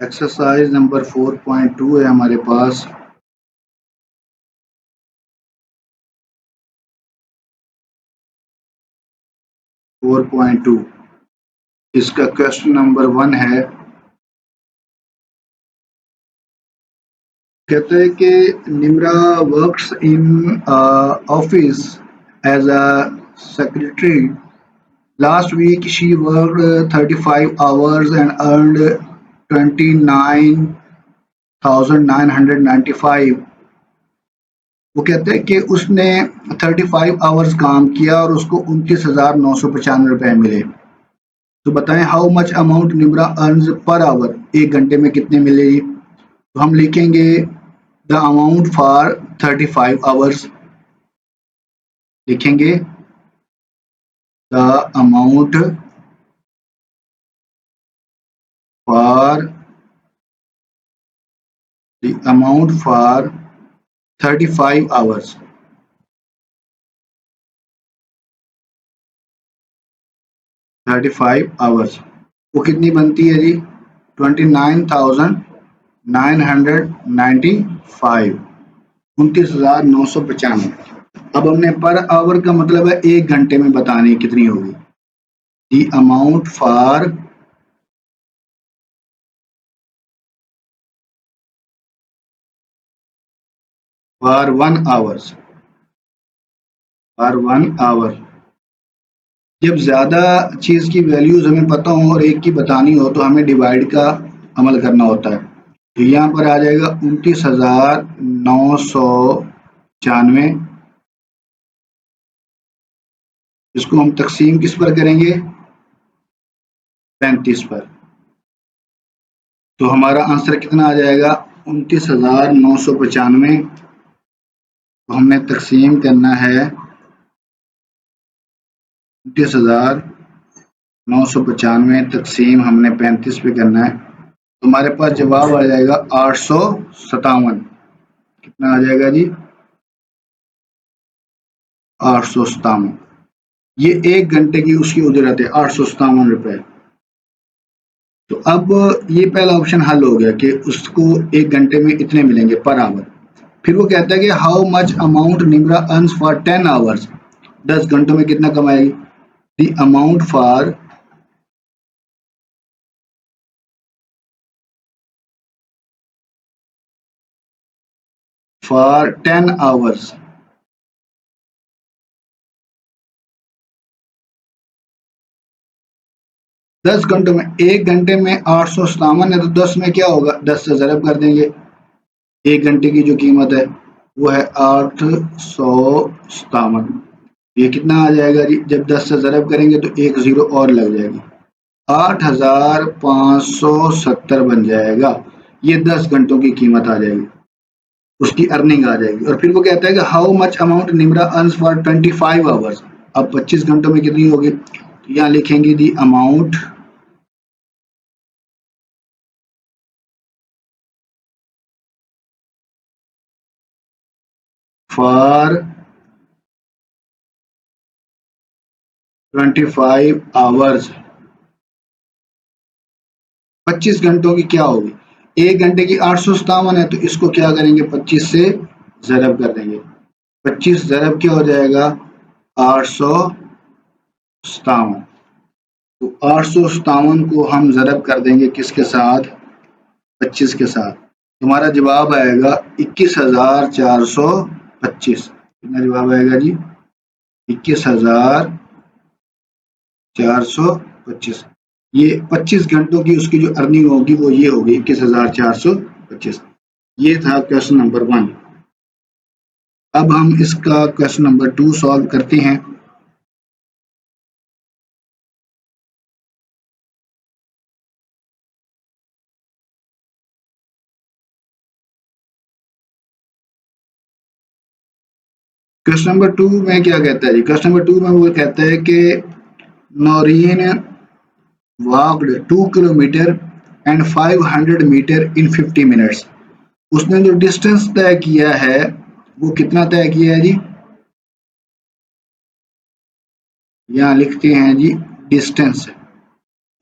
Exercise number 4.2 है हमारे पास। फोर पॉइंट टू इसका क्वेश्चन नंबर 1 है। कहते हैं कि Nimra works in office as a secretary. Last week she worked 35 hours and earned 29,995। वो कहते हैं कि उसने 35 आवर्स काम किया और उसको 29,995 मिले। तो बताएं how much amount Nimra earns per hour, एक घंटे में कितने मिलेगी। तो हम लिखेंगे द अमाउंट फॉर 35 आवर्स, लिखेंगे the amount for 35 hours. 35 hours वो कितनी बनती है जी, 29,995, 29,995। अब हमने पर आवर का मतलब है एक घंटे में बताने कितनी होगी। The amount for for 1 hours, for 1 hour. जब ज़्यादा चीज़ की वैल्यूज़ हमें पता हो और एक की बतानी हो तो हमें डिवाइड का अमल करना होता है। तो यहाँ पर आ जाएगा 29,995। इसको हम तकसीम किस पर करेंगे, 35 पर। तो हमारा आंसर कितना आ जाएगा, 29,995। तो हमने तकसीम करना है 29,995 तकसीम हमने 35 पे करना है। तो हमारे पास जवाब आ जाएगा 857। कितना आ जाएगा जी, 857। ये एक घंटे की उसकी उजरत है, 857 रुपए। तो अब ये पहला ऑप्शन हल हो गया कि उसको एक घंटे में इतने मिलेंगे पर आवर। फिर वो कहता है कि how much amount Nimra earns for 10 hours, 10 घंटों में कितना कमाएगी। The amount for 10 hours. दस घंटों में, एक घंटे में 857 है तो 10 में क्या होगा, 10 से ज़रब कर देंगे। एक घंटे की जो कीमत है वो है 857। ये कितना आ जाएगा जी, जब 10 से ज़रब करेंगे तो एक ज़ीरो और लग जाएगी, 8,570 बन जाएगा। ये 10 घंटों की कीमत आ जाएगी, उसकी अर्निंग आ जाएगी। और फिर वो कहता है कि how much amount Nimra earns for 25 hours. अब 25 घंटों में कितनी होगी, तो यहाँ लिखेंगे दी अमाउंट फॉर 25 आवर्स। 25 घंटों की क्या होगी, एक घंटे की 857 है तो इसको क्या करेंगे, 25 से ज़रब कर देंगे। 25 ज़रब क्या हो जाएगा, 857। तो 857 को हम ज़रब कर देंगे किसके साथ, 25 के साथ। तुम्हारा जवाब आएगा 21,425। कितना जवाब आएगा जी, 21,425। ये 25 घंटों की उसकी जो अर्निंग होगी वो ये होगी 21,425। ये था क्वेश्चन नंबर 1। अब हम इसका क्वेश्चन नंबर 2 सॉल्व करते हैं। क्वेश्चन नंबर 2 में क्या कहता है जी, क्वेश्चन नंबर 2 में वो कहता है कि Naureen walked 2 kilometre and 500 metre in 50 minutes. उसने जो डिस्टेंस तय किया है वो कितना तय किया है जी, यहाँ लिखते हैं जी डिस्टेंस।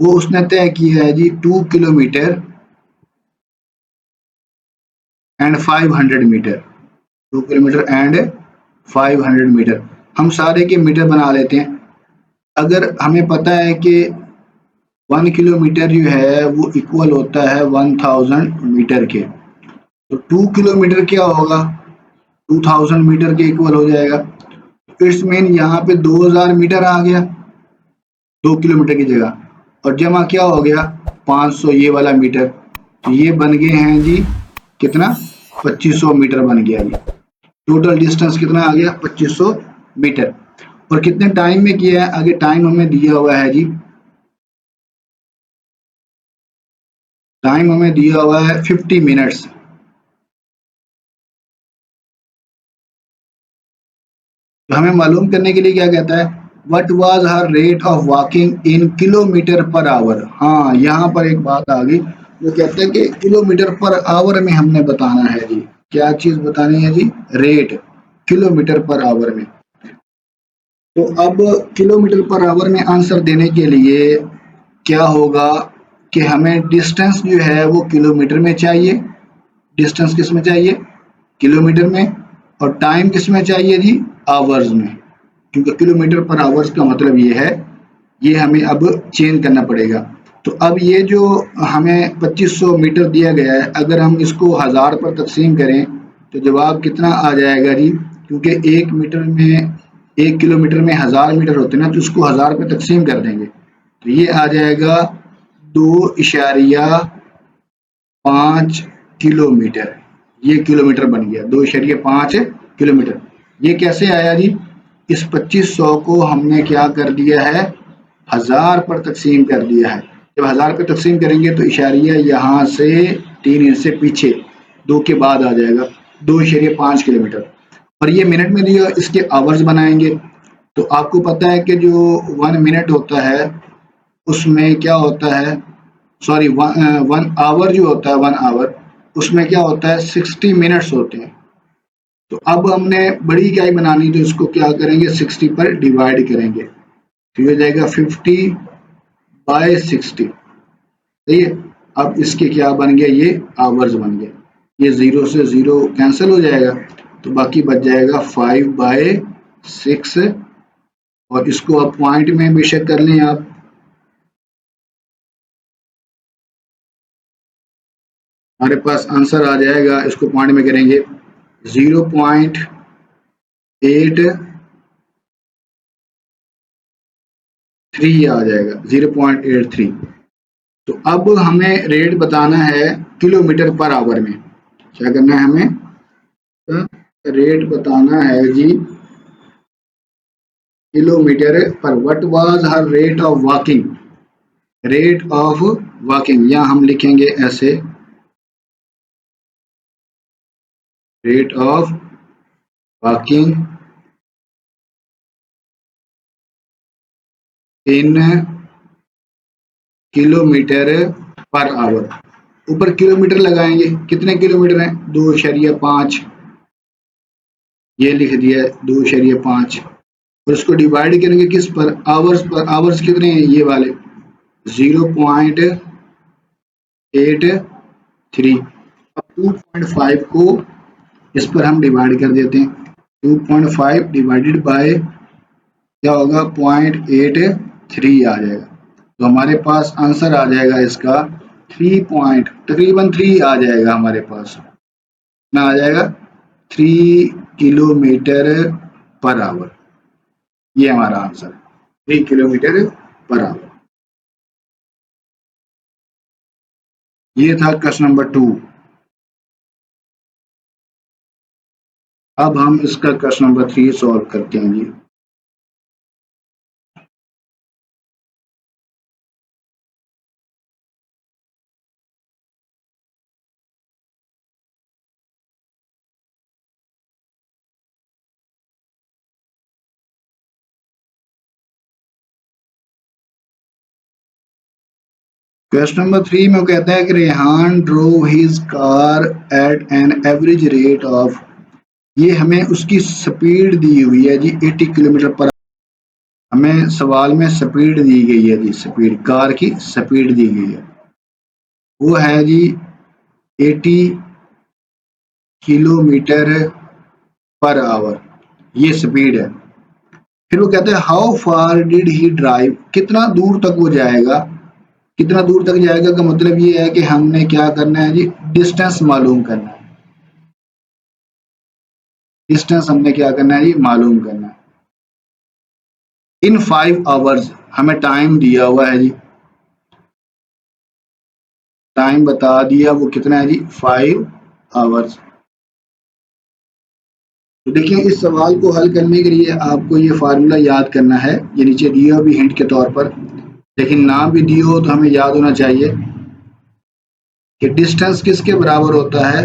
वो उसने तय किया है जी 2 kilometre and 500 metre, 2 kilometre and 500 metre. हम सारे के मीटर बना लेते हैं। अगर हमें पता है कि 1 किलोमीटर जो है वो इक्वल होता है 1000 मीटर के, तो 2 किलोमीटर क्या होगा, 2000 मीटर के इक्वल हो जाएगा। इट्स मीन यहाँ पे 2000 मीटर आ गया 2 किलोमीटर की जगह, और जमा क्या हो गया 500 ये वाला मीटर, तो ये बन गए हैं जी कितना 2500 मीटर बन गया जी। टोटल डिस्टेंस कितना आ गया 2500 मीटर। और कितने टाइम में किया है, आगे टाइम हमें दिया हुआ है जी, टाइम हमें दिया हुआ है 50 मिनट्स। तो हमें मालूम करने के लिए क्या कहता है, what was her rate of walking in kilometre per hour. हाँ, यहाँ पर एक बात आ गई, वो कहते हैं कि किलोमीटर पर आवर में हमने बताना है जी, क्या चीज बतानी है जी, रेट किलोमीटर पर आवर में। तो अब किलोमीटर पर आवर में आंसर देने के लिए क्या होगा कि हमें डिस्टेंस जो है वो किलोमीटर में चाहिए, डिस्टेंस किस में चाहिए, किलोमीटर में, और टाइम किस में चाहिए जी, आवर्स में, क्योंकि किलोमीटर पर आवर्स का मतलब ये है, ये हमें अब चेंज करना पड़ेगा। तो अब ये जो हमें 2500 मीटर दिया गया है, अगर हम इसको 1000 पर तकसीम करें तो जवाब कितना आ जाएगा जी, क्योंकि 1 किलोमीटर में 1000 मीटर होते हैं ना, तो उसको 1000 पे तकसीम कर देंगे, तो ये आ जाएगा 2.5 किलोमीटर। ये किलोमीटर बन गया 2.5 किलोमीटर। ये कैसे आया जी, इस 2500 को हमने क्या कर दिया है 1000 पर तकसीम कर दिया है। जब 1000 पर तकसीम करेंगे तो इशारिया यहाँ से 3 इंच से पीछे 2 के बाद आ जाएगा, 2.5 किलोमीटर। और ये मिनट में दिया, इसके आवर्स बनाएंगे। तो आपको पता है कि जो 1 मिनट होता है उसमें क्या होता है, सॉरी 1 आवर जो होता है, 1 आवर उसमें क्या होता है 60 मिनट्स होते हैं। तो अब हमने बड़ी इकाई बनानी, तो इसको क्या करेंगे 60 पर डिवाइड करेंगे, तो ये हो जाएगा 50/60। सही है। अब इसके क्या बन गया, ये आवर्स बन गए, ये 0 से 0 कैंसिल हो जाएगा, तो बाकी बच जाएगा 5/6। और इसको आप पॉइंट में बेशक कर लें आप, हमारे पास आंसर आ जाएगा, इसको पॉइंट में करेंगे 0.83 आ जाएगा, 0.83। तो अब हमें रेट बताना है किलोमीटर पर आवर में। क्या करना है हमें, रेट बताना है जी किलोमीटर पर। What was her rate of walking, rate of walking, या हम लिखेंगे ऐसे, rate of walking in kilometre per hour. ऊपर किलोमीटर लगाएंगे, कितने किलोमीटर हैं 2.5, ये लिख दिया 2.5, और उसको डिवाइड करेंगे किस पर, आवर्स पर। आवर्स कितने हैं ये वाले 0.83। अब 2.5 को इस पर हम डिवाइड कर देते हैं, 2.5 डिवाइडेड बाय क्या होगा 0.83 आ जाएगा। तो हमारे पास आंसर आ जाएगा इसका 3 आ जाएगा हमारे पास, ना आ जाएगा 3 किलोमीटर पर आवर। ये हमारा आंसर है 3 किलोमीटर पर आवर। ये था क्वेश्चन नंबर 2। अब हम इसका क्वेश्चन नंबर 3 सॉल्व करते हैं जी। क्वेश्चन नंबर 3 में वो कहता है कि Rehan drove his car eight an average rate of, ये हमें उसकी स्पीड दी हुई है जी 80 किलोमीटर पर। हमें सवाल में स्पीड दी गई है जी, स्पीड कार की स्पीड दी गई है, वो है जी 80 किलोमीटर पर आवर, ये स्पीड है। फिर वो कहते हैं how far did he drive, कितना दूर तक वो जाएगा। कितना दूर तक जाएगा का मतलब ये है कि हमने क्या करना है जी, डिस्टेंस मालूम करना है। डिस्टेंस हमने क्या करना है जी, मालूम करना है। इन 5 आवर्स, हमें टाइम दिया हुआ है जी, टाइम बता दिया, वो कितना है जी, 5 आवर्स। तो देखिए इस सवाल को हल करने के लिए आपको ये फार्मूला याद करना है, ये नीचे दिया भी हिंट के तौर पर, लेकिन ना भी दिया हो तो हमें याद होना चाहिए कि डिस्टेंस किसके बराबर होता है।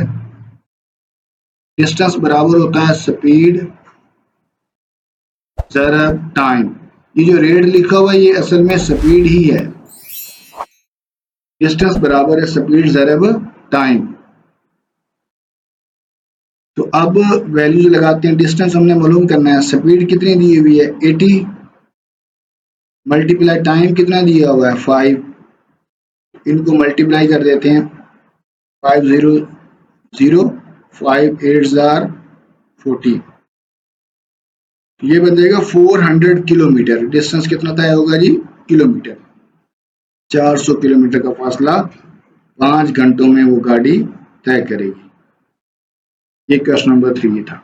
डिस्टेंस बराबर होता है स्पीड ज़रब टाइम। ये जो रेट लिखा हुआ है ये असल में स्पीड ही है। डिस्टेंस बराबर है स्पीड ज़रब टाइम। तो अब वैल्यूज लगाते हैं। डिस्टेंस हमने मालूम करना है, स्पीड कितनी दी हुई है 80, मल्टीप्लाई टाइम कितना दिया हुआ है 5, इनको मल्टीप्लाई कर देते हैं। 500, 5 8 जार 40, ये बन जाएगा 400 किलोमीटर। डिस्टेंस कितना तय होगा जी, किलोमीटर। 400 किलोमीटर का फासला 5 घंटों में वो गाड़ी तय करेगी। ये क्वेश्चन नंबर 3 था।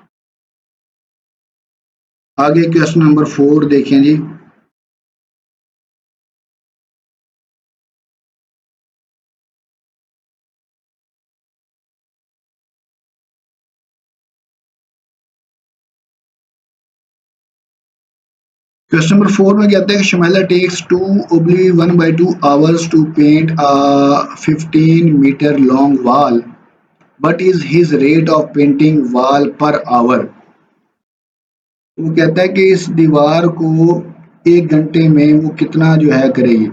आगे क्वेश्चन नंबर 4 देखें जी। क्वेश्चन नंबर 4 में कहता है कि Shamaila takes 2/1/2 hours to paint a 15 meter long wall, but is his rate of painting wall per hour। वो कहता है कि इस दीवार को 1 घंटे में वो कितना जो है करेगी।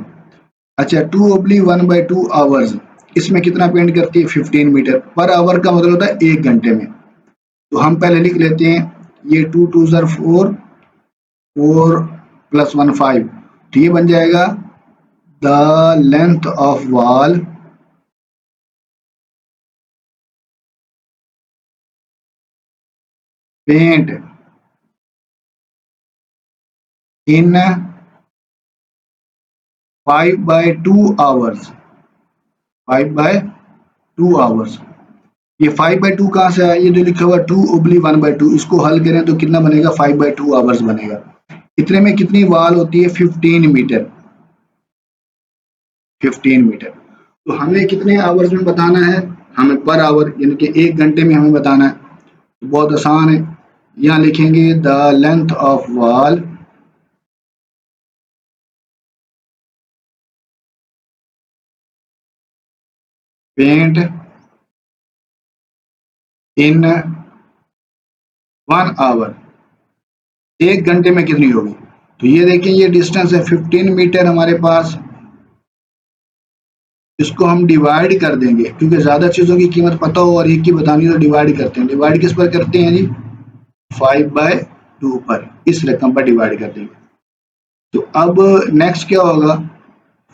अच्छा 2/1/2 hours, इसमें कितना पेंट करती है 15 मीटर, पर आवर का मतलब होता है 1 घंटे में। तो हम पहले लिख लेते हैं, ये 2 2 4, 4 + 1 5, तो ये बन जाएगा the length of wall paint in 5/2 hours, 5/2 hours। ये 5/2 कहाँ से आया, ये जो लिखा हुआ 2/1/2, इसको हल करें तो कितना बनेगा 5/2 hours बनेगा। इतने में कितनी वॉल होती है 15 मीटर, 15 मीटर। तो हमें कितने आवर्स में बताना है, हमें पर आवर यानी कि 1 घंटे में हमें बताना है। तो बहुत आसान है, यहाँ लिखेंगे the length of wall paint in 1 hour, 1 घंटे में कितनी होगी। तो ये देखिए ये डिस्टेंस है 15 मीटर हमारे पास, इसको हम डिवाइड कर देंगे क्योंकि ज़्यादा चीज़ों की कीमत पता हो और एक की बतानी हो तो डिवाइड करते हैं। डिवाइड किस पर करते हैं जी, 5/2 पर, इस रकम पर डिवाइड कर देंगे। तो अब नेक्स्ट क्या होगा,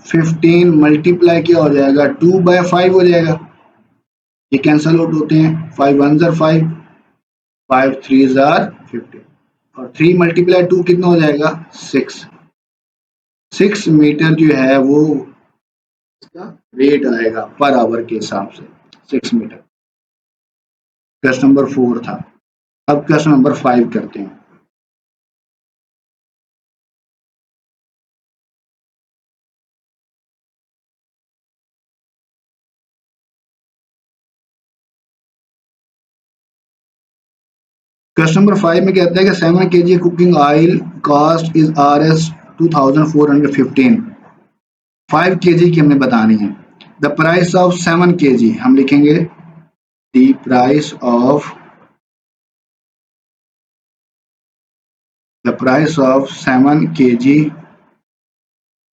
15 मल्टीप्लाई क्या हो जाएगा 2/5 हो जाएगा, ये कैंसल आउट होते हैं, 5 1 जार 5, 5 3 जार 15, और 3 मल्टीप्लाई 2 कितना हो जाएगा 6। 6 मीटर जो है वो इसका रेट आएगा पर आवर के हिसाब से, 6 मीटर। क्वेश्चन नंबर 4 था। अब क्वेश्चन नंबर 5 करते हैं। क्वेश्चन नंबर 5 में कहता है कि 7 kg cooking oil cost is Rs 2415। 5 kg की हमने बतानी है। द प्राइस ऑफ 7 kg, हम लिखेंगे the price of 7 kg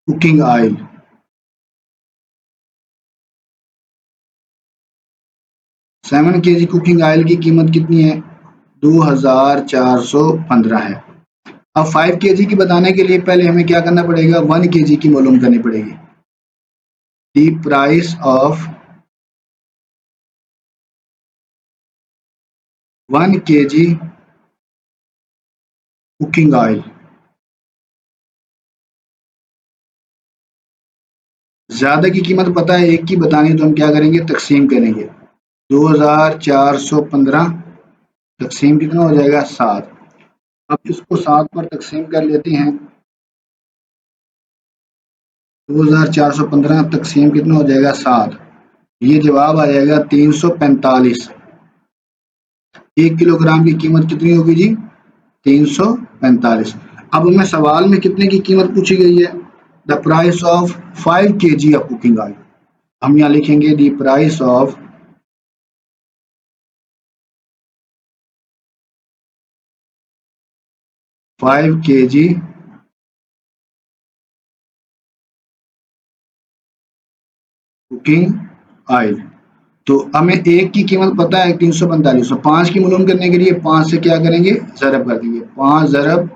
cooking oil. 7 kg cooking oil की कीमत कितनी है 2415 है। अब 5 kg की बताने के लिए पहले हमें क्या करना पड़ेगा, 1 kg की मालूम करनी पड़ेगी। The price of 1 kg cooking oil. ज्यादा की कीमत पता है, एक की बतानी तो हम क्या करेंगे, तकसीम करेंगे। 2415 तकसीम कितना हो जाएगा, 7। अब इसको 7 पर तकसीम कर लेते हैं। 2415 तकसीम कितना हो जाएगा, 7। ये जवाब आ जाएगा 345। 1 किलोग्राम की कीमत कितनी होगी जी, 345। अब हमें सवाल में कितने की कीमत पूछी गई है, the price of 5 kg of cooking oil. हम यहाँ लिखेंगे the price of 5 kg cooking oil. तो हमें एक की कीमत पता है 345, तो 5 की मालूम करने के लिए 5 से क्या करेंगे, ज़रब कर देंगे। 5 ज़रब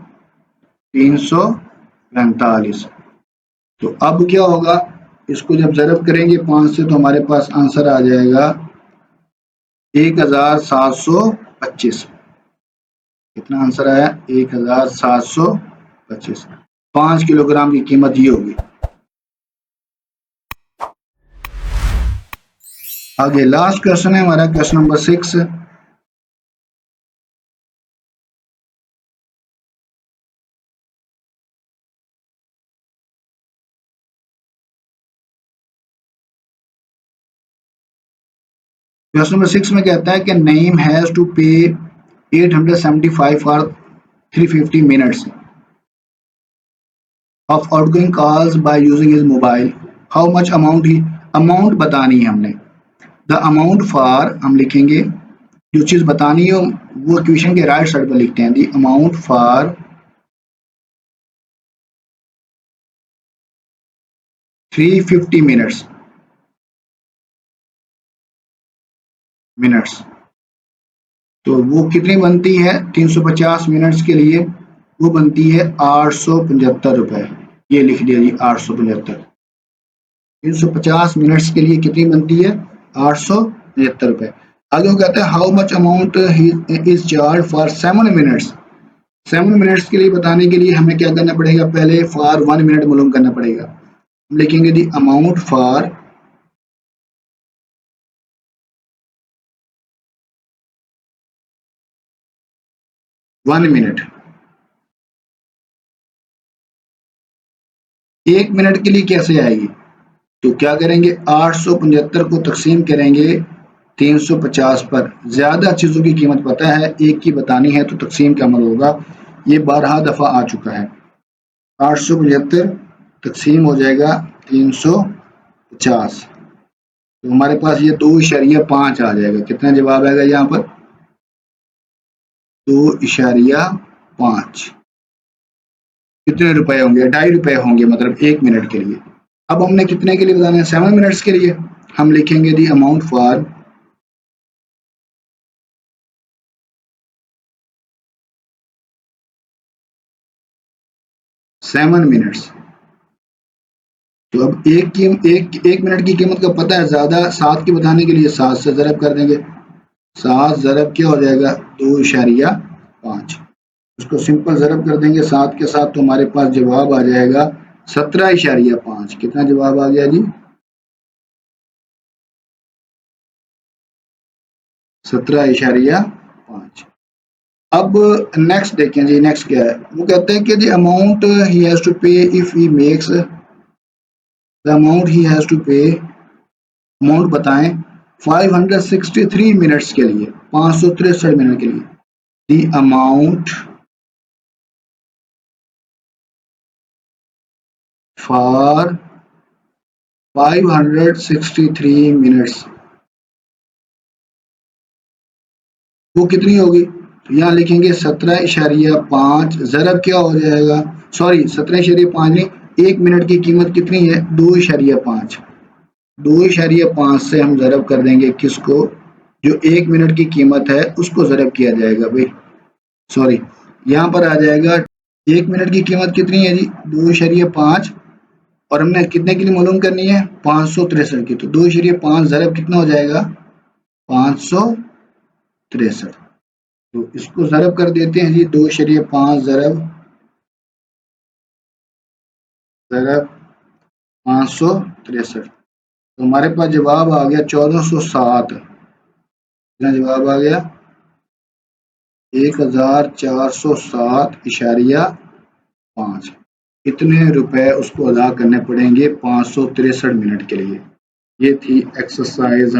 345। तो अब क्या होगा, इसको जब ज़रब करेंगे 5 से तो हमारे पास आंसर आ जाएगा 1725। कितना आंसर आया, 1725। 5 किलोग्राम की कीमत ये होगी। आगे लास्ट क्वेश्चन है हमारा, क्वेश्चन नंबर 6। क्वेश्चन नंबर 6 में कहता है कि नईम हैज टू पे 875 for 350 minutes of outgoing calls by using his mobile. How much amount he, amount बतानी है हमने। द अमाउंट फॉर हम लिखेंगे, जो चीज बतानी है वो क्वेश्चन के राइट साइड पर लिखते हैं। The amount for 350 minutes. तो वो कितनी बनती है 350 मिनट्स के लिए, वो बनती है 875 रुपए। ये लिख दिया जी 875। 350 मिनट्स के लिए कितनी बनती है, 875 रुपए। आगे वो कहता है how much amount is charge for 7 minutes. 7 minutes के लिए बताने के लिए हमें क्या करना पड़ेगा, पहले फॉर 1 मिनट मालूम करना पड़ेगा। हम लिखेंगे दी अमाउंट फॉर 1 मिनट। 1 मिनट के लिए कैसे आएगी, तो क्या करेंगे, 875 को तकसीम करेंगे 350 पर। ज्यादा चीजों की कीमत पता है, एक की बतानी है तो तकसीम का अमल होगा। ये 12 दफा आ चुका है। 875 तकसीम हो जाएगा 350, तो हमारे पास ये 2.5 आ जाएगा। कितना जवाब आएगा यहाँ पर, 2.5। कितने रुपए होंगे, 2.5 रुपए होंगे, मतलब 1 मिनट के लिए। अब हमने कितने के लिए बताना है, 7 मिनट्स के लिए। हम लिखेंगे दी अमाउंट फॉर 7 मिनट्स। तो अब एक मिनट की कीमत का पता है, ज्यादा 7 की बताने के लिए 7 से ज़रब कर देंगे। 7 ज़रब क्या हो जाएगा, 2.5। उसको सिंपल ज़रब कर देंगे 7 के साथ, तो हमारे पास जवाब आ जाएगा 17.5। कितना जवाब आ गया जी, 17.5। अब नेक्स्ट देखें जी, नेक्स्ट क्या है, वो कहते हैं कि the amount he has to pay if he makes, the amount he has to pay, amount बताएं 563 मिनट्स के लिए, 563 मिनट के लिए। द अमाउंट फॉर 563 मिनट्स, वो कितनी होगी, तो यहाँ लिखेंगे 17.5। ज़रब क्या हो जाएगा, सॉरी 17.5 नहीं, 1 मिनट की कीमत कितनी है, 2.5। 2.5 से हम ज़रब कर देंगे किसको, जो 1 मिनट की कीमत है उसको ज़रब किया जाएगा भाई, सॉरी यहाँ पर आ जाएगा 1 मिनट की कीमत कितनी है जी, 2.5। और हमने कितने के लिए मालूम करनी है, 563 की। तो 2.5 ज़रब कितना हो जाएगा, 563। तो इसको ज़रब कर देते हैं जी, 2.5 ज़रब 563। तो हमारे पास जवाब आ गया 1407। कितना जवाब आ गया? 1407.5। इतने रुपए उसको अदा करने पड़ेंगे 563 मिनट के लिए। ये थी एक्सरसाइज।